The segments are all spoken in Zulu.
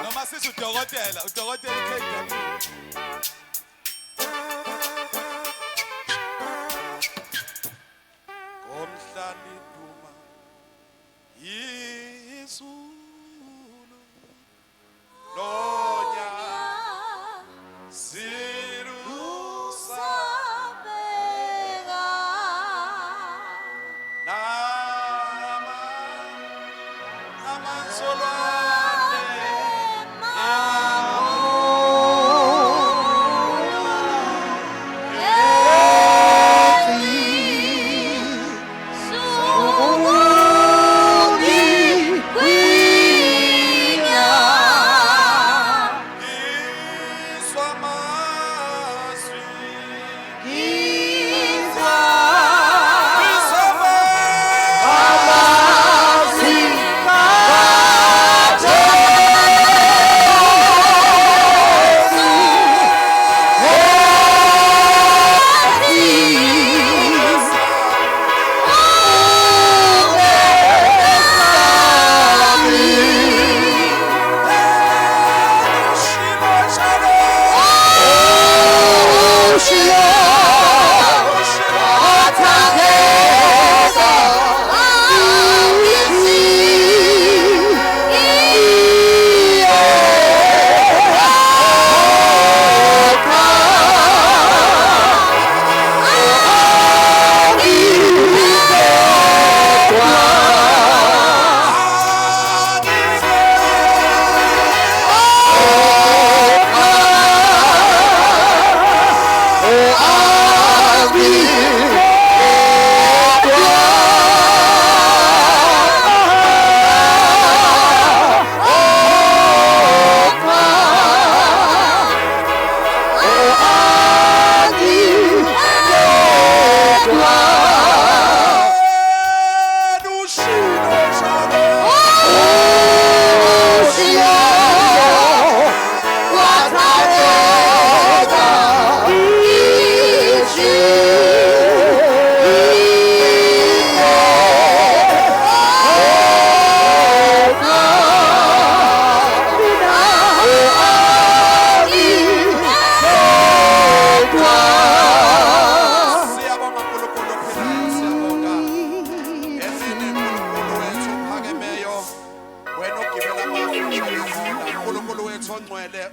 Noma sithi udokotela KW. Komhlali duma izulu lonya sirusa nama amansolwane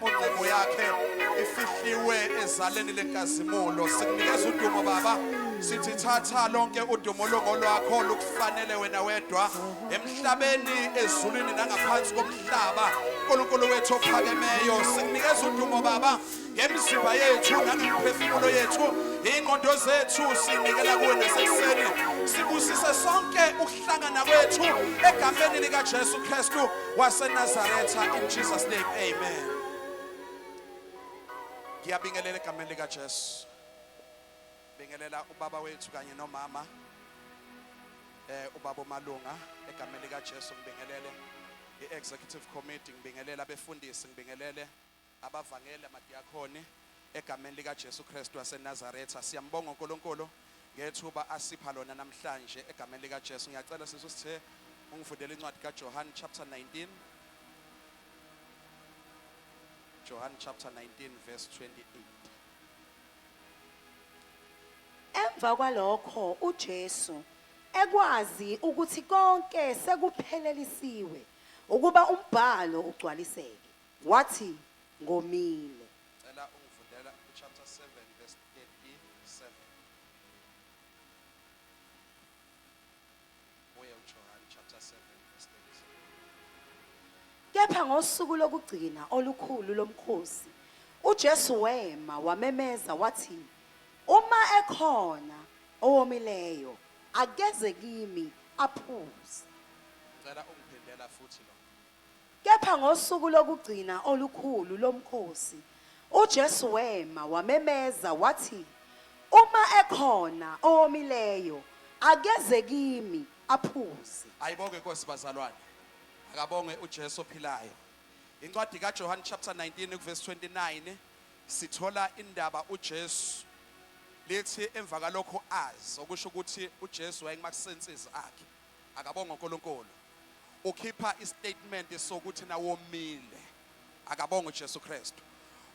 Ongcebo yakhe ifihliwe ezaleni lenkazimulo. Sikunikeza udumo Baba, sithi thatha lonke udumo longolwakho lukufanele wena wedwa emhlabeni, ezulwini nangaphansi komhlaba. uNkulunkulu wethu ophakemeyo, sikunikeza udumo Baba ngemizimba yethu nangemphefumulo yethu, ingqondo zethu sinikela kuwe nasekuseni. Sibusise sonke ukuhlangana kwethu egameni lika Jesu Kristu waseNazaretha, in Jesus name, amen. Ngiyabingelela egameni lika Jesu. Bingelela ubaba wethu kanye nomama ubaba Malunga egameni lika Jesu. Ngibingelele i-executive committee, ngibingelela abefundisi, ngibingelele abavangeli, amadiakoni egameni lika Jesu Kristu waseNazaretha. Siyambonga uNkulunkulu ngethuba asipha lona namhlanje egameni lika Jesu. Ngiyacela sisithe ungifundele incwadi kaJohn chapter 19. John chapter 19 verse 28. Emva kwalokho uJesu ekwazi ukuthi konke sekuphelelisiwe ukuba umbhalo ugcwaliseke, wathi ngomile. Cela ungifundela chapter 7 verse 37. Oya uJohn chapter 7 verse 37. Kepha ngosuku lokugcina olukhulu lomkhosi uJesu wema wamemeza wathi, uma ekhona owomileyo akeze kimi aphuze. Cela ungiphindela futhi lo. Kepha ngosuku lokugcina olukhulu lomkhosi uJesu wema wamemeza wathi, uma ekhona owomileyo akeze kimi aphuze. Ayibonge Nkosi bazalwane, akabonge uJesu ophilayo. Incwadi kaJohn chapter 19 verse 29 sithola indaba uJesu lithi emva kalokho azi, okusho ukuthi uJesu wayengemakusensizi akhe akabonga uNkulunkulu ukhipha istatement sokuthi nawomile akabonga uJesu Kristu.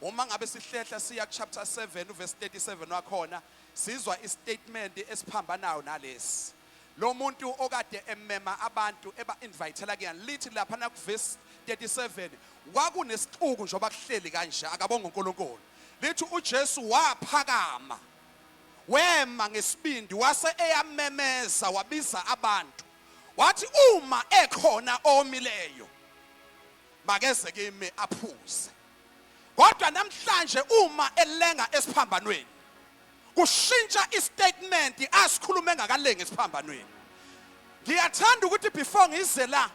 Uma ngabe sihlehla siya chapter 7 verse 37 wakhona sizwa istatement esiphambanayo nalesi. Lo muntu okade emema abantu eba invitela kuyani lithi lapha na ku verse 37 kwakunesixuku njoba kuhleli kanje akabonga uNkulunkulu. Lithi uJesu waphakama wema ngesibindi wase eyamemeza wabiza abantu wathi uma ekhona omileyo makeze kimi aphuze. Kodwa namhlanje uma elenga esiphambanweni kushintsha istatement asikhulume ngakalenga esiphambanweni. Ngiyathanda ukuthi before ngize la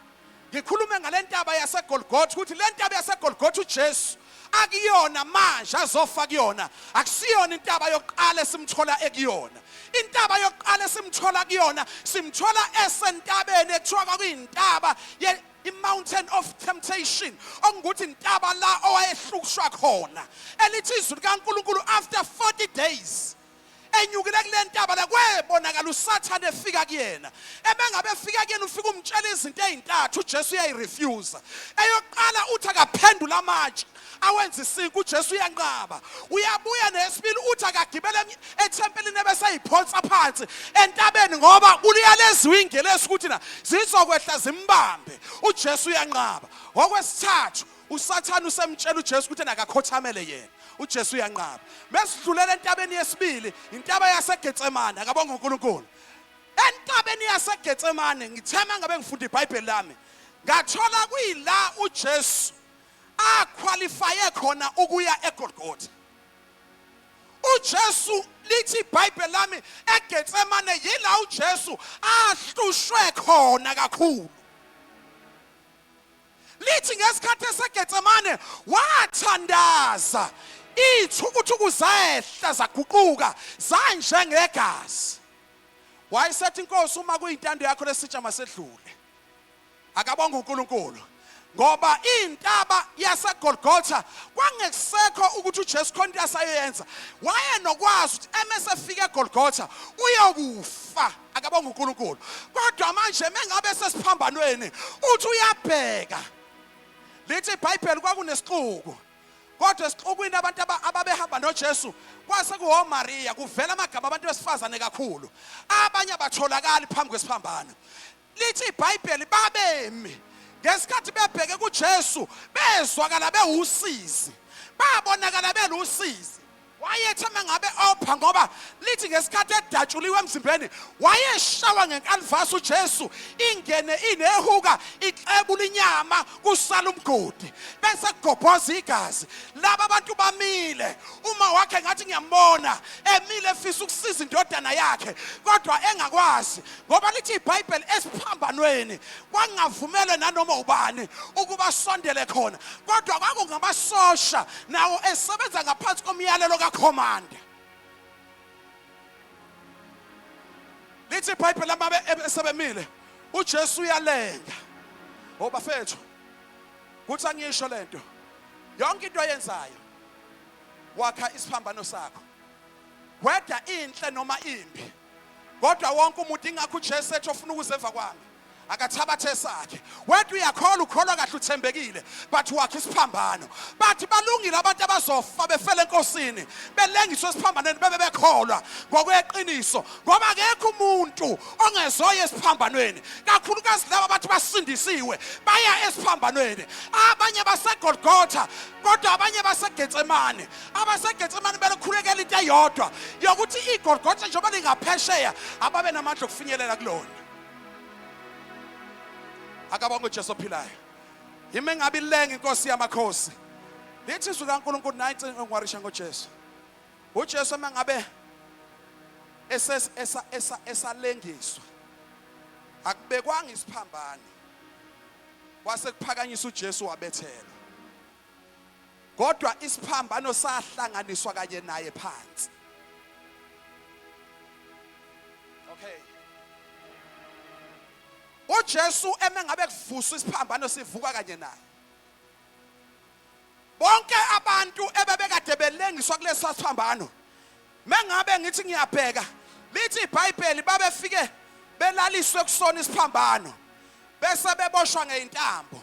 ngikhulume ngalentaba yaseGolgotha ukuthi lentaba yaseGolgotha uJesu akuyona manje azofa kuyona akusiyona intaba yokuqala simthola ekuyona. Intaba yokuqala simthola kuyona simthola esentabeni ekuthiwa kwakuyintaba i-mountain of temptation ongukuthi intaba la owayehlukushwa khona elithi izwi likaNkulunkulu after 40 days enyukile kule ntaba la kwebonakala uSathane efika kuyena ebengabe efika kuyena ufika umtshela izinto ezintathu uJesu uyayirefuse. Eyokuqala uthi akaphendula amatshe awenza isinki uJesu uyanqaba. Uyabuya nesibili uthi akagibele ethempelini ebeseyiphonsa phansi entabeni ngoba uliyaleziwe ingelesi ukuthi na zizokwehla zimbambe uJesu uyanqaba. Okwesithathu uSathane usemtshela uJesu ukuthi akakhothamele yena uJesu uyanqaba. Mesidlulela entabeni yesibili intaba yaseGetsemane akabonga uNkulunkulu. Entabeni yaseGetsemane ngithema ngabe ngifunda iBhayibheli lami ngathola kuyila uJesu aqualifye khona ukuya eGolgotha. uJesu lithi iBhayibheli lami eGetsemane yila uJesu ahlushwe khona kakhulu. Lithi ngesikhathi eseGetsemane wathandaza ithukuthuku zehla zaguquka zanjengegazi. Wayesethi inkosi uma kuyintando yakho lesitsha masedlule. Akabonga uNkulunkulu ngoba intaba yaseGolgotha kwangekusekho ukuthi uJesu khona into asayenza. Wayenokwazi ukuthi emesefika eGolgotha uyokufa akabonga uNkulunkulu. Kodwa manje mengabe sesiphambanweni uthi uyabheka. Lithi iBhayibheli kwakunesixuku. Kodwa esixukwini abantu ababehamba noJesu kwase kuHomaria kuvela amagama abantu besifazane kakhulu. Abanye abatholakala phambi kwesiphambano. Lithi iBhayibheli babemi ngesikhathi bebheke kuJesu bezwakala bewusizi. Babonakala belusizi. Wayethema ngabe opha ngoba lithi ngesikhathi edatshuliwe emzimbeni wayeshawa ngenkalivasi uJesu ingene inehuka ixebula inyama kusala umgodi bese kugobhoza igazi. Laba abantu bamile uma wakhe ngathi ngiyambona emile efisa ukusiza indodana yakhe kodwa engakwazi ngoba lithi iBhayibheli esiphambanweni kwangavumelwe nanoma ubani ukuba sondele khona kodwa kwakungamasosha nawo esebenza ngaphansi komyalelo kakhomanda. Lithi iBhayibheli lamabe esebemile uJesu uyalenga. Bafethu kuthi angisho lento yonke into oyenzayo wakha isiphambano sakho weda inhle noma imbi kodwa wonke umuntu ingakho uJesu ethi ofuna ukuzeva kwami akathabathe sakhe. Wethu uyakholwa ukholwa kahle uthembekile but wakhe isiphambano. Bathi balungile abantu abazofa befele enkosini belengiswe esiphambanweni bebe bekholwa ngokweqiniso ngoba akekho umuntu ongezoya esiphambanweni kakhulukazi laba bathi basindisiwe baya esiphambanweni. Abanye baseGolgotha kodwa abanye baseGetsemane. AbaseGetsemane belekhulekela into eyodwa yokuthi iGolgotha njengoba lingaphesheya ababe namandla okufinyelela kulona. Akabonga uJesu ophilayo. Yimi ngabe ilenga inkosi yamakhosi. Lithi izwi kaNkulunkulu 19 ngwarisha ngoJesu. uJesu mangabe esalengiswa akubekwanga isiphambano. Wase kuphakanyiswa uJesu wabethelwa. Kodwa isiphambano sahlanganiswa kanye naye phansi. Okay. uJesu emengabe kuvusa isiphambano sivuka kanye naye. Bonke abantu ebebekade belengiswa kulesi siphambano mengabe ngithi ngiyabheka lithi iBhayibheli babefike belaliswe kusona isiphambano bese beboshwa ngeintambo.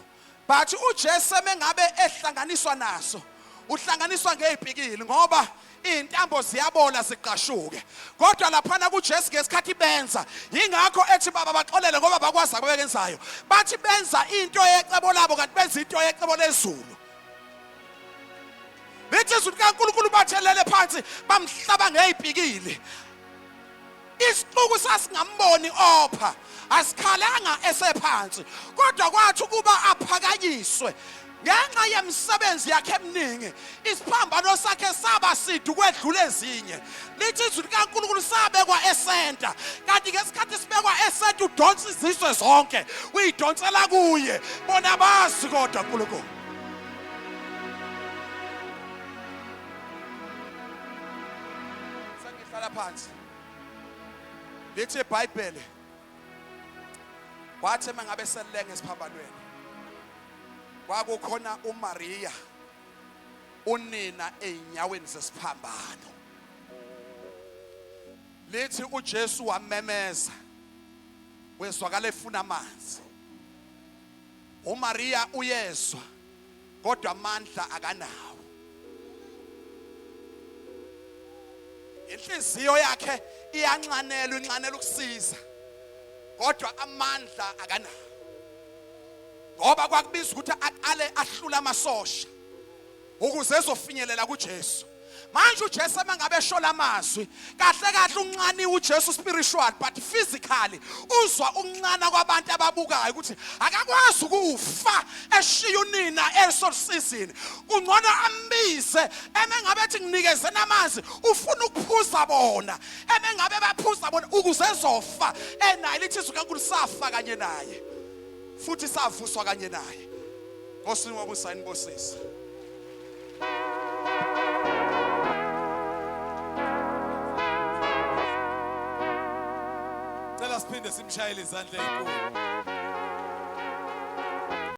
But uJesu mengabe ehlanganiswa naso uhlanganiswa ngezipikili ngoba intambo ziyabola ziqashuke. Kodwa laphana kuJesu ngesikhathi benza ingakho ethi baba baxolele ngoba bakwazi abekenzayo. Bathi benza into yecebo labo kanti benza into yecebo lezulu. Bethi izulu kaNkulunkulu bathelele phansi bamhlaba ngezipikili. Isixuku sasingamboni opha asikhalanga esephansi kodwa kwathi kuba aphakanyiswe ngenxa yemsebenzi yakhe eminingi isiphambano sakhe saba sidu kwedlula ezinye. Lithi izulu kaNkulunkulu sabekwa esenta kanti ngesikhathi sibekwa esenta udonsa izizwe zonke uyidonsela kuye bona bazi kodwa uNkulunkulu. Sengihlala phansi lithi iBhayibheli wathi mangabe selenge esiphambanweni kwakukhona uMaria unina einyaweni zesiphambano. Lithi uJesu wamemeza wezwakala efuna amanzi. uMaria uyezwa kodwa amandla akanawo. Inhliziyo yakhe inxanela ukusiza kodwa amandla akanawo. Ngoba kwakubiza ukuthi aqale ahlula amasosha ukuze ezofinyelela kuJesu. Manje uJesu mangabe eshola amazwi kahle uncane uJesu spiritual but physically uzwa uncane kwabantu ababukayo ukuthi akakwazi ukufa eshiya unina esosizini. Kungcono ambize emengabe ethi nginikeze namanzi ufuna ukuphuza bona emengabe baphuza bona ukuze ezofa enayo lithi izwi kaNkulunkulu safa kanye naye futhi savuswa kanye naye. Nkosi wabusa inibosisa. Cela siphinde simshayele izandla enkulu.